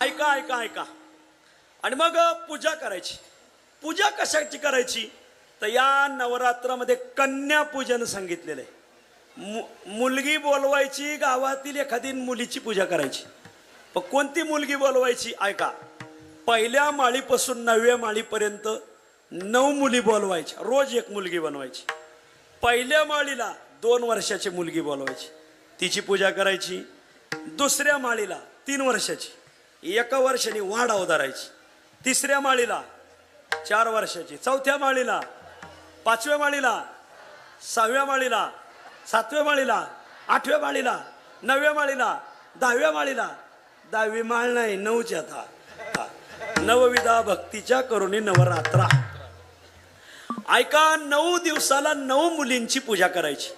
ऐका ऐका ऐका आणि मग पूजा करायची. पूजा कशाची करायची तर या नवरात्रामध्ये कन्या पूजन सांगितलेलं आहे. मुलगी बोलवायची, गावातील एखादी मुलीची पूजा करायची. पण कोणती मुलगी बोलवायची ऐका. पहिल्या माळीपासून 9व्या माळीपर्यंत 9 मुली बोलवायच्या. रोज एक मुलगी बनवायची. पहिल्या माळीला 2 वर्षाची मुलगी बोलवायची, तिची पूजा करायची. दुसऱ्या माळीला 3 वर्षाची, 1 वर्षाने वाढ अवधारायची. तिसऱ्या माळीला 4 वर्षाची, चौथ्या माळीला, 5व्या माळीला, 6व्या माळीला, 7व्या माळीला, 8व्या माळीला, 9व्या माळीला, 10व्या माळीला. 10वी माळ नाही, 9ची. आता नवविधा भक्तीच्या करुणी नवरात्रा. ऐका, 9 दिवसाला 9 मुलींची पूजा करायची.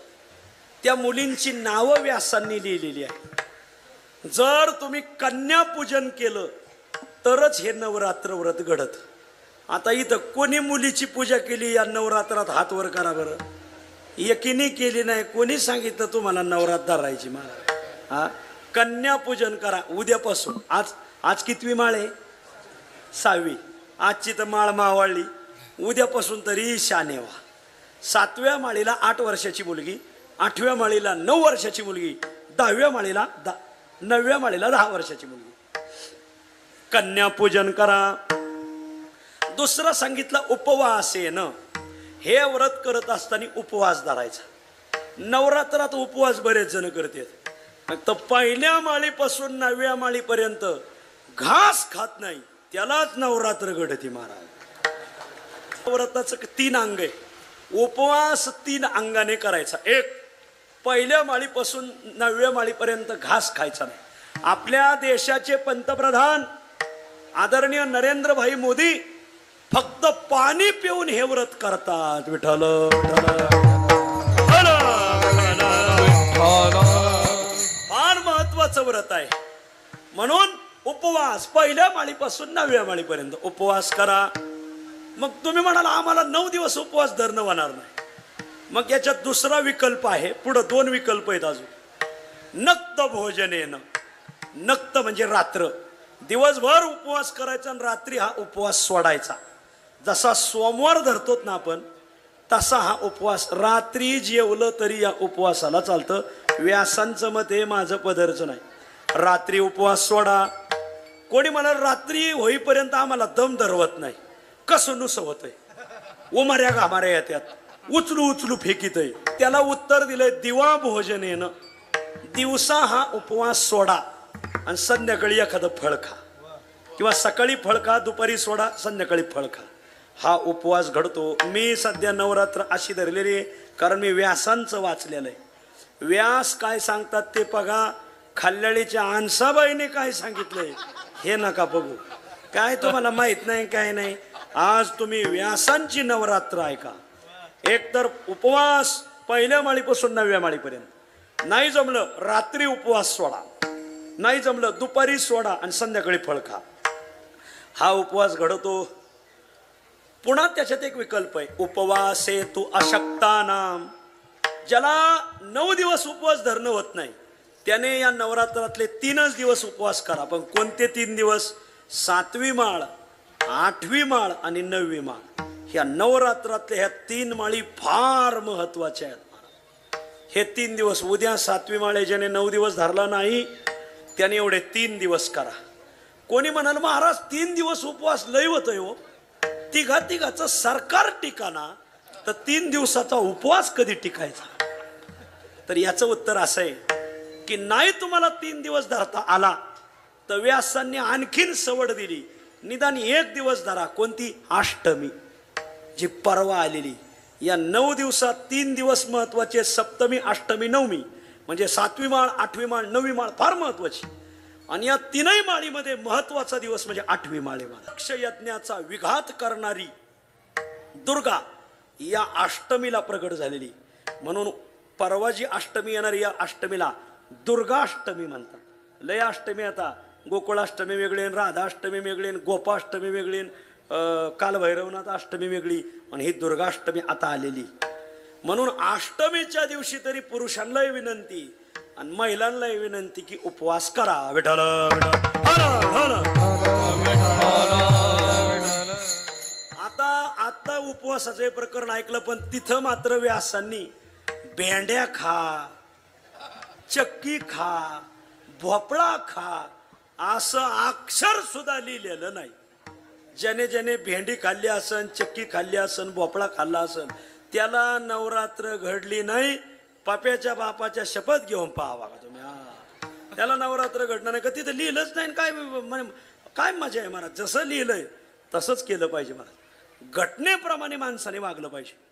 त्या मुलींची नावं व्यासांनी लिहिलेली आहे. जर तुम्ही कन्या पूजन केलं तरच हे नवरात्र व्रत घडत. आता इथं कोणी मुलीची पूजा केली या नवरात्रात हात वर करा बरं. एकीने केली नाही. कोणी सांगितलं तुम्हाला नवरात्र धरायची मला? हा, कन्या पूजन करा उद्यापासून. आज कितवी माळ आहे? 6वी. आजची तर माळ मावळली. उद्यापासून तरी शाने व्हा. 7व्या माळीला 8 वर्षाची मुलगी, 8व्या माळीला 9 वर्षाची मुलगी, 9व्या माळीला 10 वर्षाची मुलगी. कन्या पूजन करा. दुसरं सांगितलं उपवासेनं. हे व्रत करत असताना उपवास धरायचा. नवरात्रात उपवास बरेच जण करतात. तर पहिल्या माळीपासून 9व्या माळीपर्यंत घास खात नाही, त्यालाच नवरात्र घडते महाराज. व्रताचं 3 अंग आहे. उपवास 3 अंगाने करायचा. एक, पहिल्या माळीपासून 9व्या माळीपर्यंत घास खायचा नाही. आपल्या देशाचे पंतप्रधान आदरणीय नरेंद्रभाई मोदी फक्त पाणी पिऊन हे व्रत करतात. विठ्ठल फार महत्वाचं व्रत आहे. म्हणून उपवास पहिल्या माळीपासून 9व्या माळीपर्यंत उपवास करा. मग तुम्ही म्हणाल आम्हाला 9 दिवस उपवास धरणं होणार नाही. मग याच्यात दुसरा विकल्प आहे. पुढे 2 विकल्प आहेत अजून. नक्त भोजनेनं. नक्त म्हणजे रात्र. दिवसभर उपवास करायचा आणि रात्री हा उपवास सोडायचा. जसा सोमवार धरतोत ना आपण, तसा हा उपवास. रात्री जेवलं तरी या उपवासाला चालतं. व्यासांचं मत हे, माझं पदरचं नाही. रात्री उपवास सोडा. कोणी म्हणाल रात्री होईपर्यंत आम्हाला दम धरवत नाही. कसं नुसं होतंय, उमाऱ्या घामाऱ्या येतात, उचलू उचलू फेकीत आहे. त्याला उत्तर दिलंय दिवा भोजनेनं. दिवसा हा उपवास सोडा आणि संध्याकाळी एखादं फळ खा, किंवा सकाळी फळ खा, दुपारी सोडा, संध्याकाळी फळ खा. हा उपवास घडतो. मी सध्या नवरात्र अशी धरलेली आहे कारण मी व्यासांचं वाचलेलं आहे. व्यास काय सांगतात ते बघा. खाल्ल्याळीच्या आणसाबाईने काय सांगितलंय हे नका बघू. काय तुम्हाला माहित नाही काय नाही. आज तुम्ही व्यासांची नवरात्र ऐका. एक तर उपवास पहिल्या माळीपासून 9व्या माळीपर्यंत. नाही जमलं रात्री उपवास सोडा, नाही जमलं दुपारी सोडा आणि संध्याकाळी फळ खा. हा उपवास घडतो. पुन्हा त्याच्यात एक विकल्प आहे. उपवासे तू अशक्तानाम. ज्याला 9 दिवस उपवास धरणं होत नाही त्याने या नवरात्रातले 3च दिवस उपवास करा. पण कोणते 3 दिवस? 7वी माळ, 8वी माळ आणि 9वी माळ. ह्या नवरात्रातल्या ह्या 3 माळी फार महत्वाच्या आहेत. हे 3 दिवस. उद्या 7वी माळ आहे, ज्याने 9 दिवस धरला नाही त्याने एवढे 3 दिवस करा. कोणी म्हणाल महाराज 3 दिवस उपवास लय होतोय हो. तिघाचं सरकार टिकाना तर 3 दिवसाचा उपवास कधी टिकायचा? तर याचं उत्तर असं आहे की नाही तुम्हाला 3 दिवस धरता आला तर व्यासांनी आणखीन सवड दिली. निदान 1 दिवस धरा. कोणती? अष्टमी, जी परवा आलेली. या 9 दिवसात 3 दिवस महत्वाचे. सप्तमी, अष्टमी, नवमी. म्हणजे 7वी माळ, 8वी माळ, 9वी माळ फार महत्वाची. आणि या 3ही माळीमध्ये महत्वाचा दिवस म्हणजे 8वी माळ. दक्ष यज्ञाचा विघात करणारी दुर्गा या अष्टमीला प्रगट झालेली. म्हणून परवा जी अष्टमी येणारी या अष्टमीला दुर्गाष्टमी म्हणतात. लय अष्टमी आता. गोकुळाष्टमी वेगळी, राधाष्टमी वेगळी, गोपाष्टमी वेगळी, कालभैरवनाथ अष्टमी वेगळी, आणि ही दुर्गाष्टमी आता आलेली. म्हणून अष्टमीच्या दिवशी तरी पुरुषांनाही विनंती, आणि महिलांना विनंती की उपवास करा. विठ्ठल विठ्ठल हर हर. आता उपवासाचे प्रकरण ऐकलं, पण तिथं मात्र व्यासांनी भेंड्या खा, चक्की खा, भोपळा खा असं अक्षर सुद्धा लिहिलेलं नाही. ज्याने ज्याने भेंडी खाल्ली असन, चक्की खाल्ली असन, भोपळा खाल्ला असन, त्याला नवरात्र घडली नाही. पाप्याच्या बापाच्या शपथ घेऊन पाहावा का तुम्ही. त्याला नवरात्र घडणार नाही का? तिथं लिहिलंच नाही. काय मजा आहे महाराज. जसं लिहिलंय तसंच केलं पाहिजे महाराज. घटनेप्रमाणे माणसाने वागलं पाहिजे.